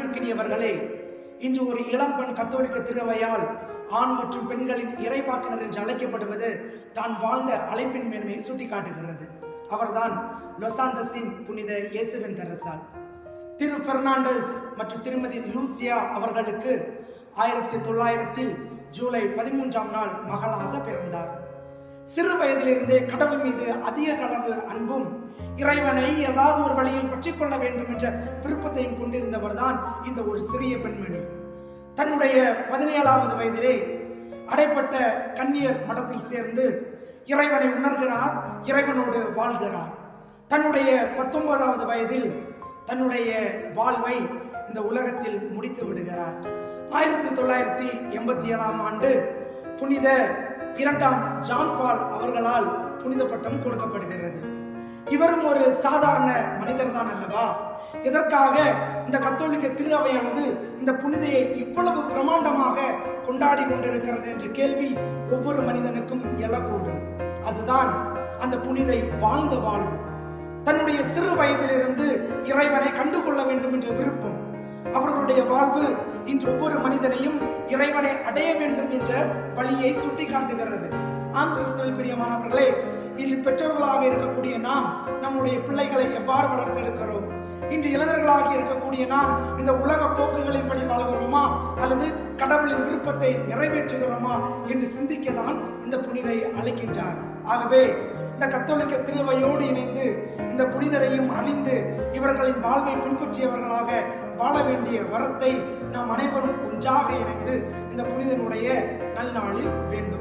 அன்பிற்கினியவர்களே, இன்று ஒரு இளம்பெண் கத்தோலிக்க திருவையால் ஆண் மற்றும் பெண்களின் இறைவாக்கினர் என்று அழைக்கப்படுவது தான் வாழ்ந்த அழைப்பின் மேன்மையை சுட்டிக்காட்டுகிறது. அவர்தான் லாஸ் ஏஞ்சல்ஸின் புனித இயேசுவின் தெரசால். திரு பெர்னாண்டஸ் மற்றும் திருமதி லூசியா அவர்களுக்கு 1900 ஜூலை 13ஆம் நாள் மகளாக பிறந்தார். சிறு வயதிலிருந்தே கடவுள் மீது அதிக அளவு அன்பும் இறைவனை ஏதாவது ஒரு வழியில் பற்றிக் கொள்ள வேண்டும் என்ற விருப்பத்தையும் கொண்டிருந்தவர் தான் இந்த ஒரு சிறிய பெண்மணி. தன்னுடைய 17வது வயதிலே அடைப்பட்ட கன்னியர் மடத்தில் சேர்ந்து இறைவனை உணர்கிறார், இறைவனோடு வாழ்கிறார். தன்னுடைய 19வது வயதில் தன்னுடைய வாழ்வை இந்த உலகத்தில் முடித்து விடுகிறார். 1987ஆம் ஆண்டு புனித 2ஆம் ஜான் பால் அவர்களால் புனித பட்டம் கொடுக்கப்படுகிறது. இவரும் ஒரு சாதாரண மனிதர் தான் அல்லவா? இதற்காக இந்த கத்தோலிக்க திரு அவையானது இந்த புனிதையை இவ்வளவு பிரமாண்டமாக கொண்டாடி கொண்டிருக்கிறது என்ற கேள்வி ஒவ்வொரு மனிதனுக்கும் எழக்கூடும். அதுதான் அந்த புனிதை வாழ்ந்த வாழ்வு. தன்னுடைய சிறு வயதிலிருந்து இறைவனை கண்டுகொள்ள வேண்டும் என்ற விருப்பம். அவர்களுடைய வாழ்வு இன்று ஒவ்வொரு மனிதனையும் இறைவனை அடைய வேண்டும் என்ற வழியை சுட்டிக்காட்டுகிறது. ஆம் கிறிஸ்துவில் பிரியமானவர்களே, இன்று பெற்றோர்களாக இருக்கக்கூடிய நாம் நம்முடைய பிள்ளைகளை எவ்வாறு வளர்த்தெடுக்கிறோம்? இன்று இளைஞர்களாக இருக்கக்கூடிய நாம் இந்த உலக போக்குகளின்படி வாழ்கிறோமா அல்லது கடவுளின் விருப்பத்தை நிறைவேற்றுகிறோமா என்று சிந்திக்கதான் இந்த புனிதை அழைக்கின்றார். ஆகவே இந்த கத்தோலிக்க திருவையோடு இணைந்து இந்த புனிதரையும் அறிந்து இவர்களின் வாழ்வை பின்பற்றியவர்களாக வாழ வேண்டிய வரத்தை நாம் அனைவரும் ஒன்றாக இணைந்து இந்த புனிதனுடைய நல்நாளில் வேண்டும்.